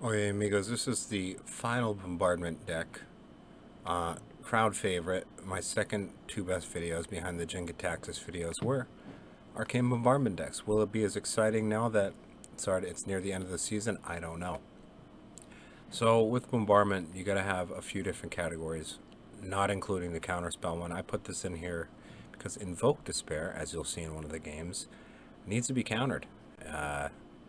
Oye amigos, this is the final Bombardment deck. Crowd favorite. My second two best videos behind the Jenga Taxis videos were Arcane Bombardment decks. Will it be as exciting now that it's near the end of the season? I don't know. So with Bombardment, you gotta have a few different categories, not including the counterspell one. I put this in here because Invoke Despair, as you'll see in one of the games, needs to be countered.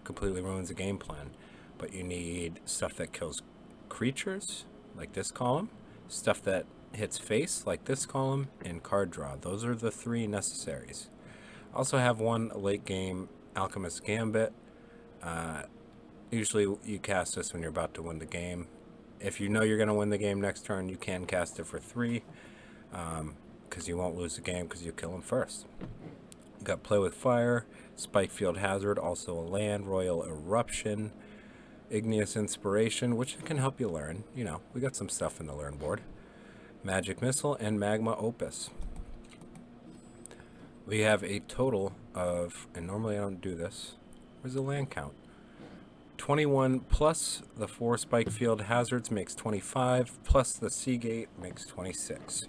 Completely ruins the game plan. But you need stuff that kills creatures, like this column, stuff that hits face, like this column, and card draw. Those are the three necessaries. Also have one late game Alchemist Gambit. Usually you cast this when you're about to win the game. If you know you're going to win the game next turn, you can cast it for 3, because you won't lose the game because you kill him first. You got Play with Fire, Spike Field Hazard, also a land, Royal Eruption, Igneous Inspiration, which can help you learn. You know, we got some stuff in the learn board. Magic Missile and Magma Opus. We have a total of, and normally I don't do this, where's the land count? 21 plus the 4 Spike Field Hazards makes 25, plus the Seagate makes 26.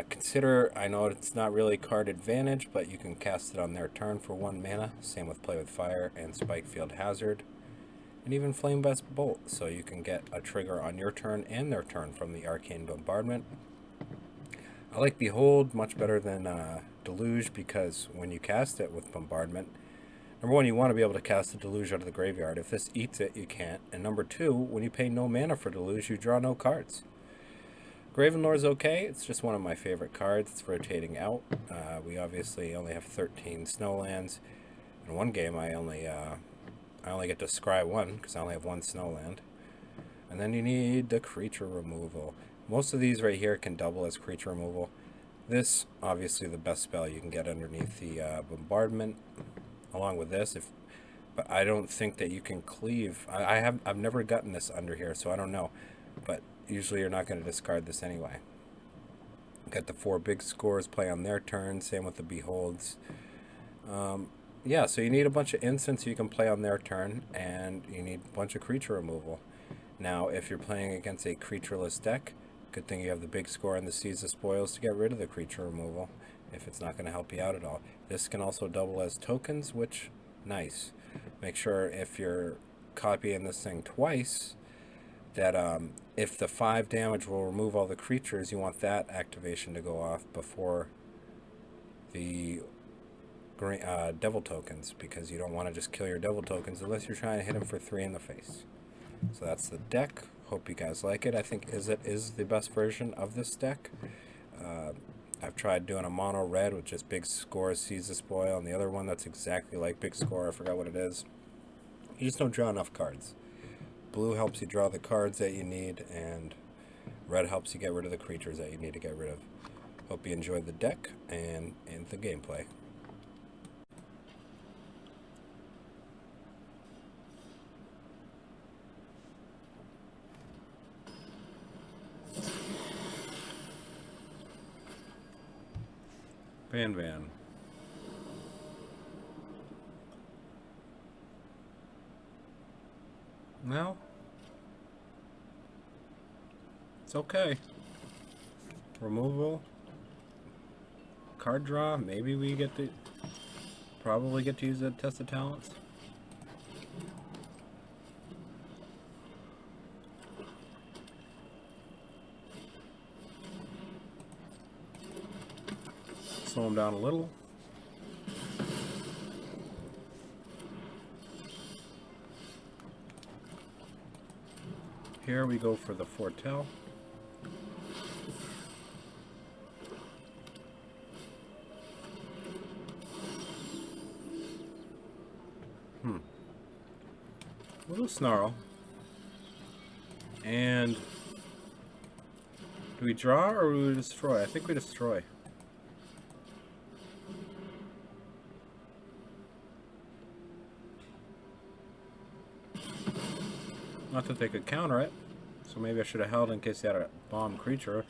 Consider, I know it's not really card advantage, but you can cast it on their turn for 1 mana. Same with Play with Fire and Spike Field Hazard. And even Flame Best Bolt, so you can get a trigger on your turn and their turn from the Arcane Bombardment. I like Behold much better than Deluge, because when you cast it with Bombardment, number 1, you want to be able to cast the Deluge out of the graveyard. If this eats it, you can't. And number 2, when you pay no mana for Deluge, you draw no cards. Gravenlore's okay, it's just one of my favorite cards. It's rotating out. We obviously only have 13 Snowlands. In one game, I only get to scry 1, because I only have 1 Snowland. And then you need the creature removal. Most of these right here can double as creature removal. This, obviously, the best spell you can get underneath the Bombardment, along with this. But I don't think that you can cleave. I've never gotten this under here, so I don't know. But usually you're not going to discard this anyway. Got the 4 big scores play on their turn. Same with the Beholds. Yeah, so you need a bunch of instants you can play on their turn, and you need a bunch of creature removal. Now, if you're playing against a creatureless deck, good thing you have the big score and the Seize the Spoils to get rid of the creature removal, if it's not going to help you out at all. This can also double as tokens, which, nice. Make sure if you're copying this thing twice, that if the 5 damage will remove all the creatures, you want that activation to go off before the devil tokens, because you don't want to just kill your devil tokens unless you're trying to hit him for 3 in the face. So that's the deck. Hope you guys like it. I think Izzet is the best version of this deck. I've tried doing a mono red with just big score, Seize the Spoil, and the other one that's exactly like big score, I forgot what it is. You just don't draw enough cards. Blue helps you draw the cards that you need, and red helps you get rid of the creatures that you need to get rid of. Hope you enjoyed the deck and the gameplay. Van. No. It's okay. Removal. Card draw. Maybe we probably get to use a Test of Talents. Slow him down a little. Here we go for the Foretell. A little Snarl. And do we draw or do we destroy? I think we destroy. Not that they could counter it, so maybe I should have held in case they had a bomb creature.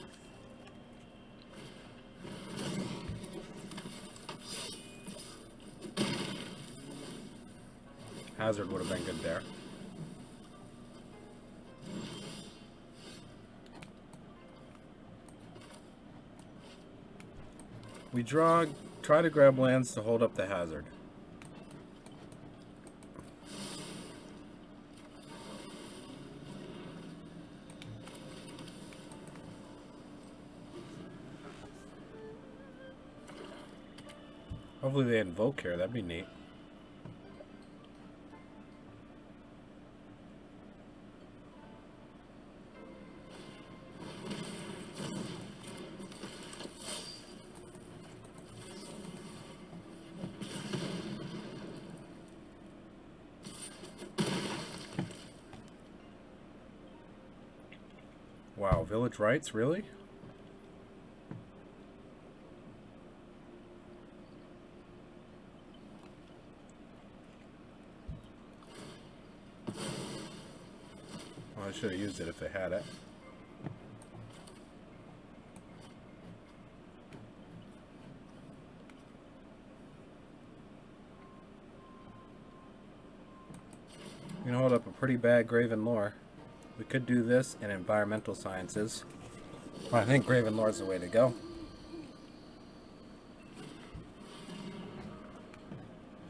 Hazard would have been good there. We try to grab lands to hold up the hazard. Hopefully they invoke here, that'd be neat. Wow, village rights, really? Well, I should have used it if they had it. We can hold up a pretty bad Graven Lore. We could do this in environmental sciences. Well, I think Graven Lore is the way to go.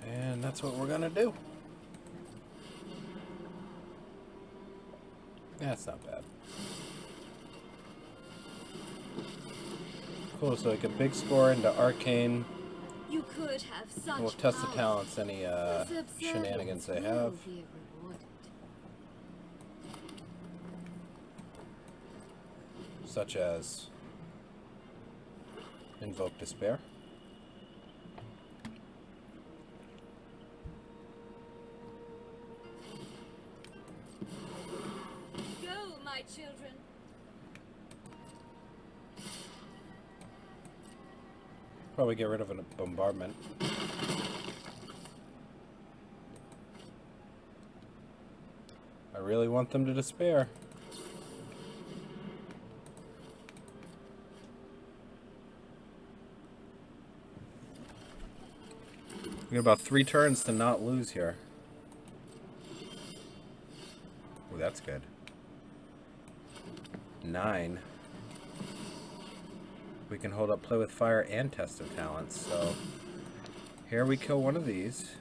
And that's what we're gonna do. Yeah, it's not bad. Cool, so we can big score into Arcane. You could have such We'll test the power. talents, any shenanigans they have. Will be rewarded. Such as Invoke Despair. Go, my children. Probably get rid of a bombardment. I really want them to despair. We got about 3 turns to not lose here. Oh, that's good. 9. We can hold up Play with Fire and Test of Talents, so here we kill one of these.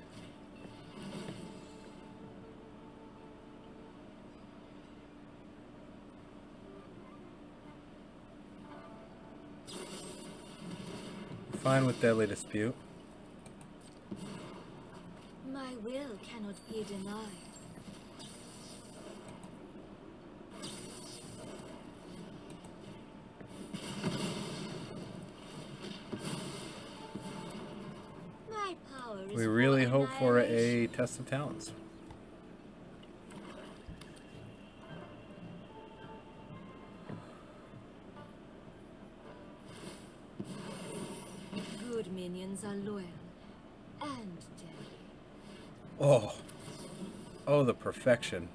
Fine with Deadly Dispute. My will cannot be denied. My power is We really for hope for a annihilation. Test of Talents. Good minions are loyal and deadly. Oh. Oh, the perfection.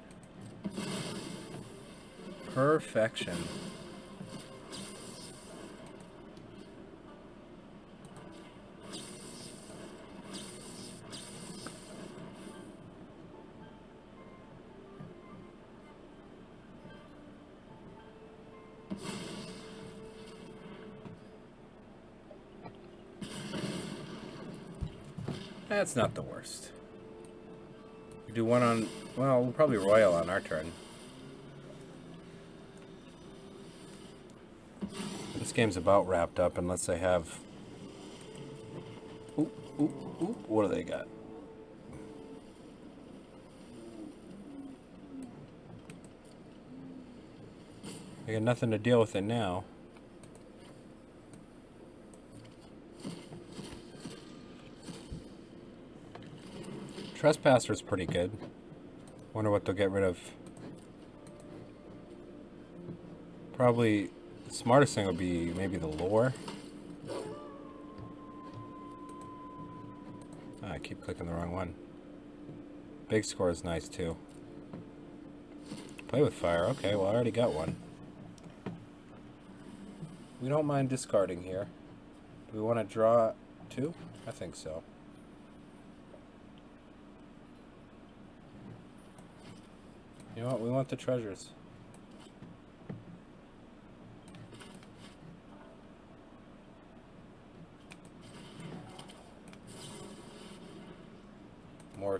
Perfection. That's not the worst. We do one on... Well, we'll probably Royal on our turn. This game's about wrapped up unless they have... Oop, oop, oop. What do they got? They got nothing to deal with it now. Trespasser's pretty good. Wonder what they'll get rid of. Probably the smartest thing would be maybe the lore. I keep clicking the wrong one. Big score is nice too. Play with fire. Okay, well I already got one. We don't mind discarding here. Do we want to draw 2? I think so. You know what? We want the treasures.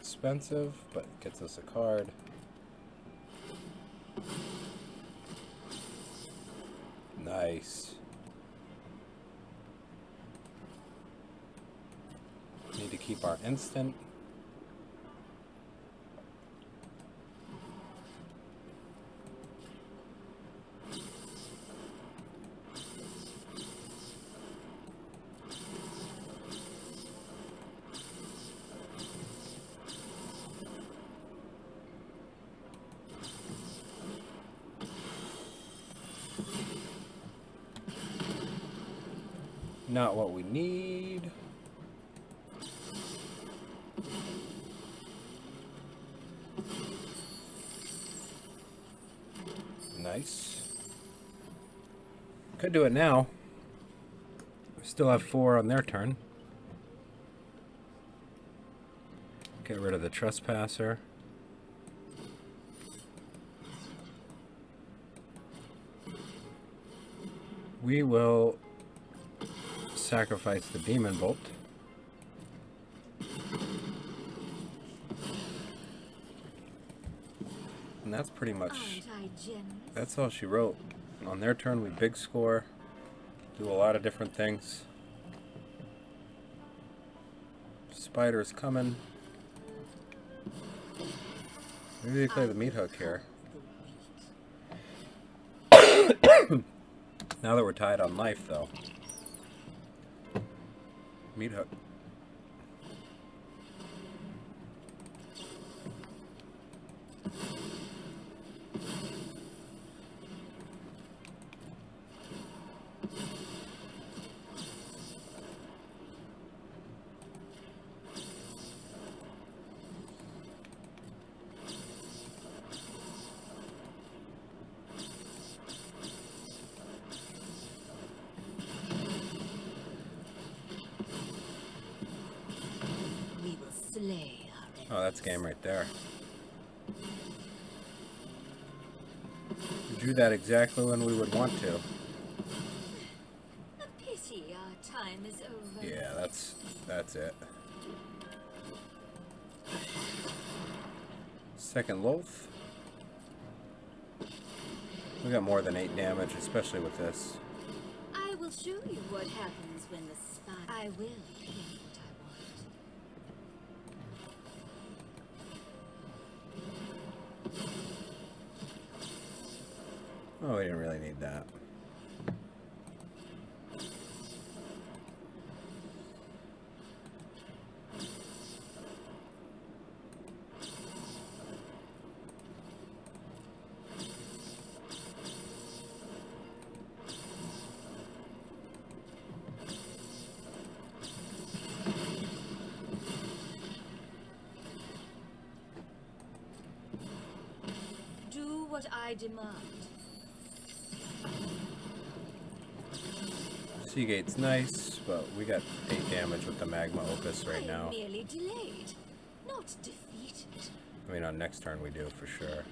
expensive, but gets us a card. Nice. Need to keep our instant. Not what we need. Nice. Could do it now. We still have 4 on their turn. Get rid of the trespasser. We will sacrifice the demon bolt. And that's pretty much, that's all she wrote. On their turn, we big score, do a lot of different things. Spider's coming. Maybe they play the meat hook here. Now that we're tied on life, though. Meat hook. Oh, that's game right there. We drew that exactly when we would want to. A pity our time is over. Yeah, that's it. Second Loath. We got more than 8 damage, especially with this. I will show you what happens when the spy. I will get what I want. Oh, we didn't really need that. Do what I demand. Seagate's nice, but we got 8 damage with the Magma Opus right now. I am merely delayed, not defeated. I mean, on next turn we do, for sure.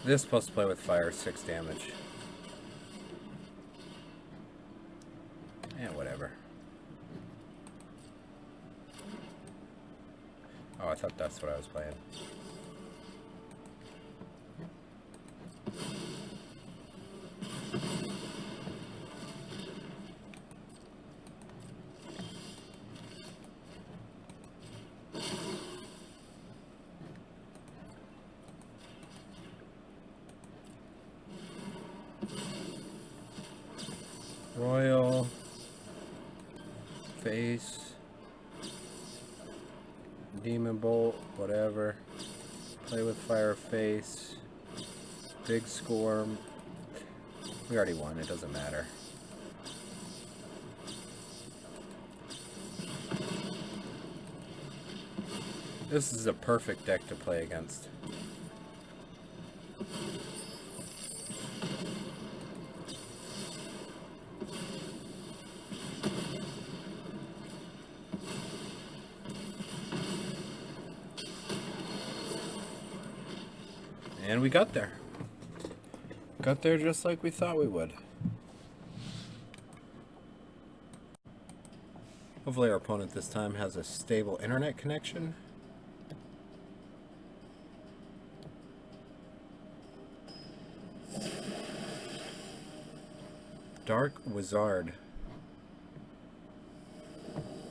This plus play with fire, 6 damage. Yeah, whatever. Oh, I thought that's what I was playing. Royal face, demon bolt, whatever. Play with fire face, big score. We already won, it doesn't matter. This is a perfect deck to play against. And we got there. Got there just like we thought we would. Hopefully our opponent this time has a stable internet connection. Dark Wizard.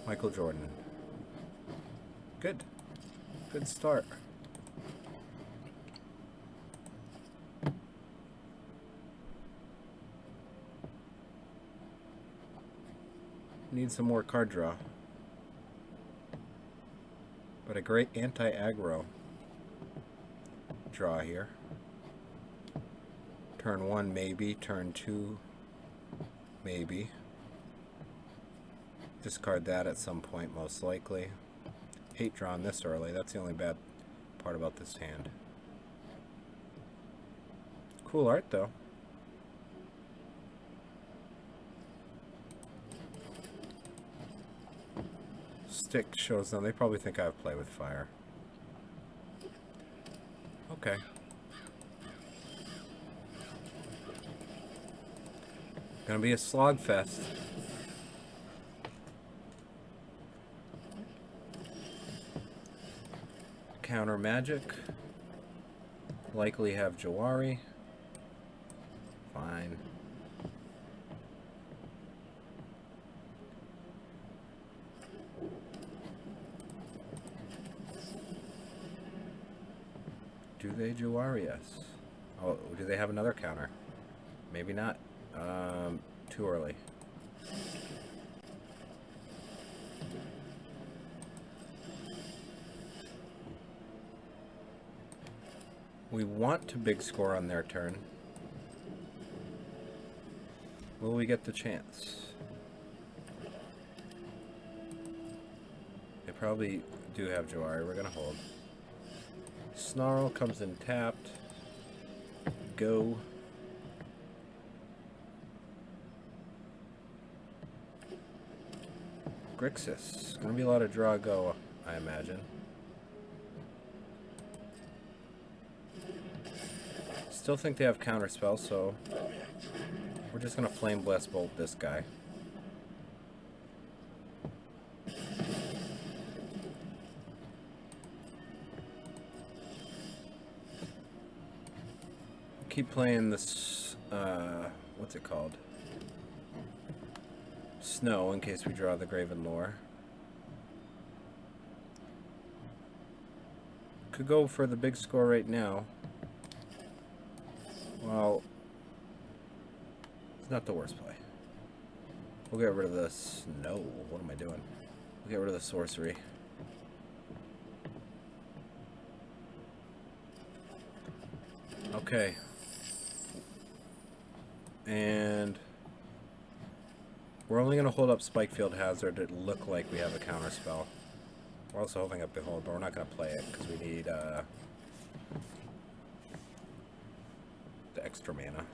Michael Jordan. Good. Good start. Need some more card draw. But a great anti-aggro draw here. Turn 1 maybe, turn 2 maybe. Discard that at some point most likely. Hate drawing this early, that's the only bad part about this hand. Cool art though. Stick shows them. They probably think I have play with fire. Okay. Gonna be a slog fest. Counter magic. Likely have Jawari. Fine. Do they Jawari us? Oh, do they have another counter? Maybe not. Too early. We want to big score on their turn. Will we get the chance? They probably do have Jawari. We're gonna hold. Snarl comes in tapped. Go. Grixis. Gonna be a lot of draw go, I imagine. Still think they have counterspell, so we're just gonna Flame Blast Bolt this guy. Keep playing this, what's it called? Snow, in case we draw the Graven Lore. Could go for the big score right now. Well, it's not the worst play. We'll get rid of the snow. What am I doing? We'll get rid of the sorcery. Okay. And we're only going to hold up Spikefield Hazard to look like we have a counter spell. We're also holding up Behold, but we're not going to play it because we need the extra mana.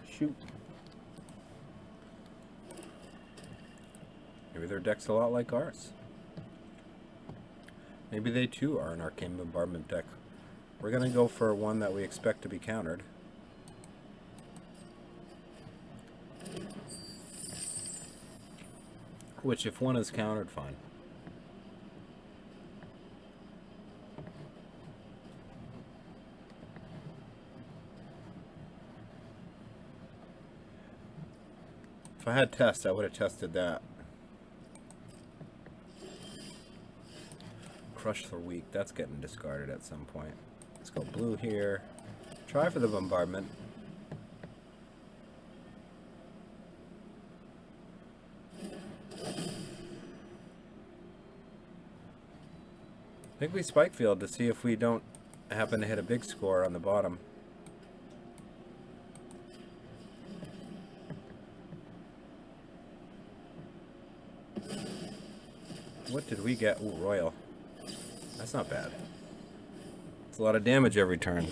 Shoot. Maybe their deck's a lot like ours. Maybe they too are an Arcane Bombardment deck. We're going to go for one that we expect to be countered. Which, if one is countered, fine. If I had test, I would have tested that. Crush for weak. That's getting discarded at some point. Let's go blue here. Try for the bombardment. I think we spike field to see if we don't happen to hit a big score on the bottom. What did we get? Ooh, Royal. That's not bad. It's a lot of damage every turn.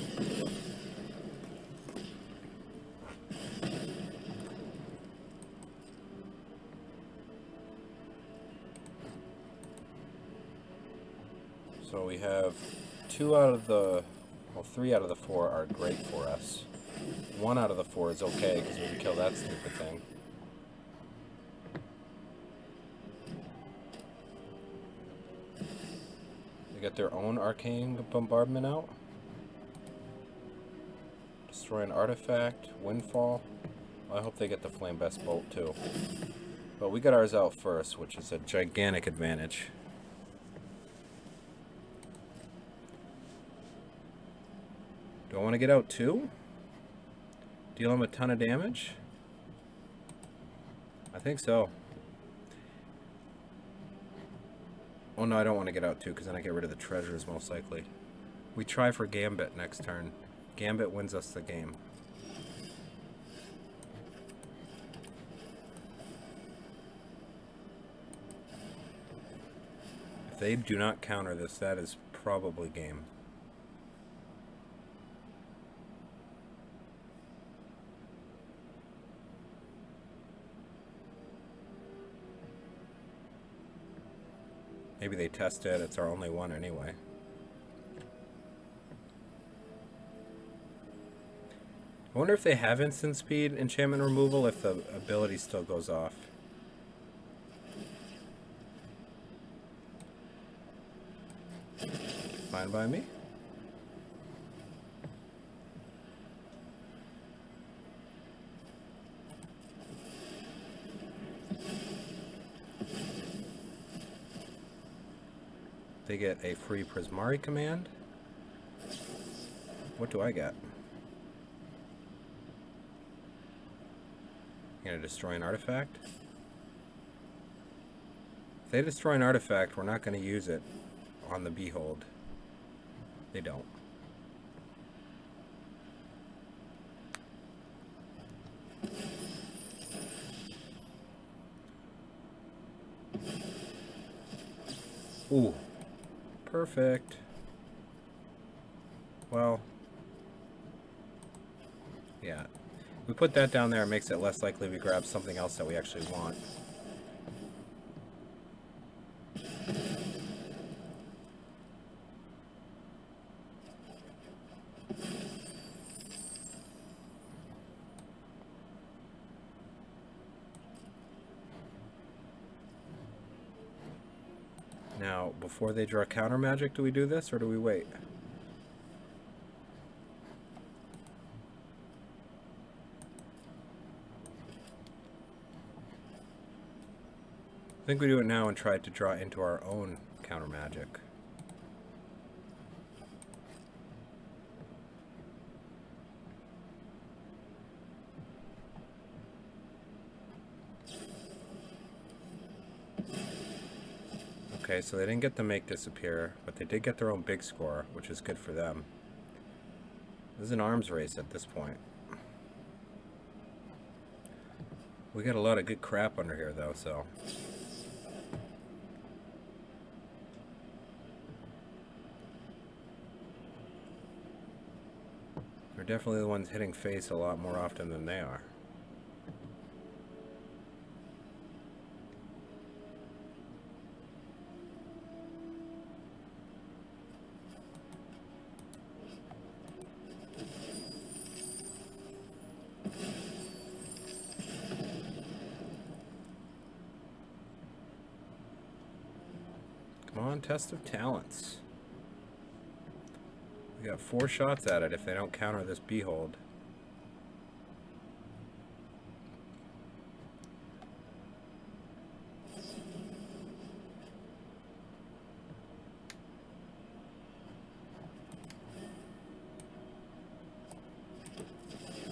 So we have 2 out of the, well, 3 out of the 4 are great for us. 1 out of the 4 is okay, because we can kill that stupid thing. They get their own Arcane Bombardment out. Destroy an artifact. Windfall. Well, I hope they get the Flame Best Bolt too. But we got ours out first, which is a gigantic advantage. Do I want to get out too? Deal him a ton of damage? I think so. Oh no, I don't want to get out too, because then I get rid of the treasures most likely. We try for Gambit next turn. Gambit wins us the game. If they do not counter this, that is probably game. Maybe they test it. It's our only one anyway. I wonder if they have instant speed enchantment removal if the ability still goes off. Fine by me. They get a free Prismari command. What do I get? Gonna destroy an artifact? If they destroy an artifact, we're not gonna use it on the Behold. They don't. Ooh. Perfect. Well, yeah. We put that down there, it makes it less likely we grab something else that we actually want. Now, before they draw counter magic, do we do this or do we wait? I think we do it now and try to draw into our own counter magic. Okay, so they didn't get the make disappear, but they did get their own big score, which is good for them. This is an arms race at this point. We got a lot of good crap under here though, so. We're definitely the ones hitting face a lot more often than they are. Come on, test of talents. We got 4 shots at it if they don't counter this Behold.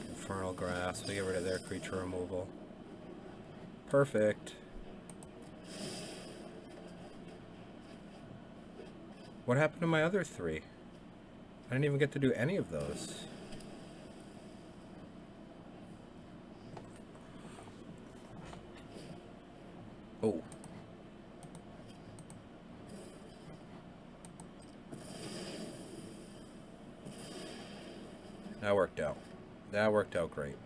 Infernal Grasp, we get rid of their creature removal. Perfect. What happened to my other 3? I didn't even get to do any of those. Oh. That worked out. That worked out great.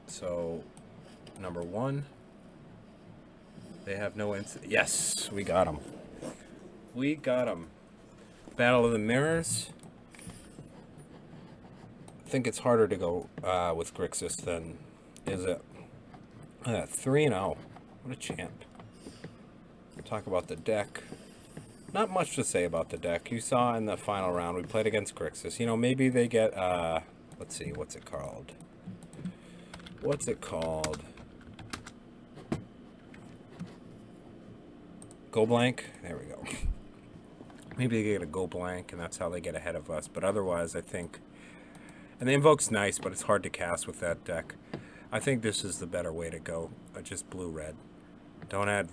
So, number 1. They have no instant. Yes, we got them. We got them. Battle of the Mirrors. think it's harder to go with Grixis than Izzet. 3-0. What a champ. Talk about the deck. Not much to say about the deck. You saw in the final round we played against Grixis. You know, maybe they get, let's see, what's it called? What's it called? Go blank? There we go. Maybe they get a go blank, and that's how they get ahead of us. But otherwise, I think... And the Invoke's nice, but it's hard to cast with that deck. I think this is the better way to go. Just blue-red. Don't add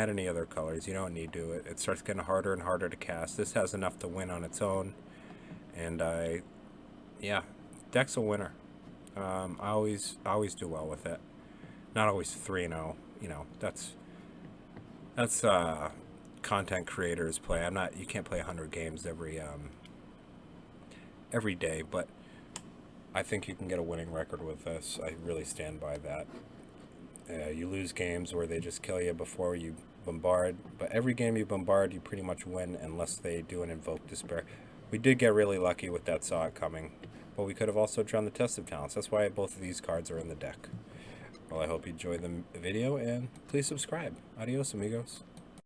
any other colors. You don't need to. It starts getting harder and harder to cast. This has enough to win on its own. And yeah, deck's a winner. I always do well with it. Not always 3-0. You know, that's content creators play. You can't play 100 games every day, but I think you can get a winning record with this. I really stand by that. You lose games where they just kill you before you bombard, but every game you bombard, you pretty much win unless they do an Invoke Despair. We did get really lucky with that Saw It Coming, but we could have also drawn the Test of Talents. That's why both of these cards are in the deck. Well, I hope you enjoyed the video, and please subscribe. Adios, amigos.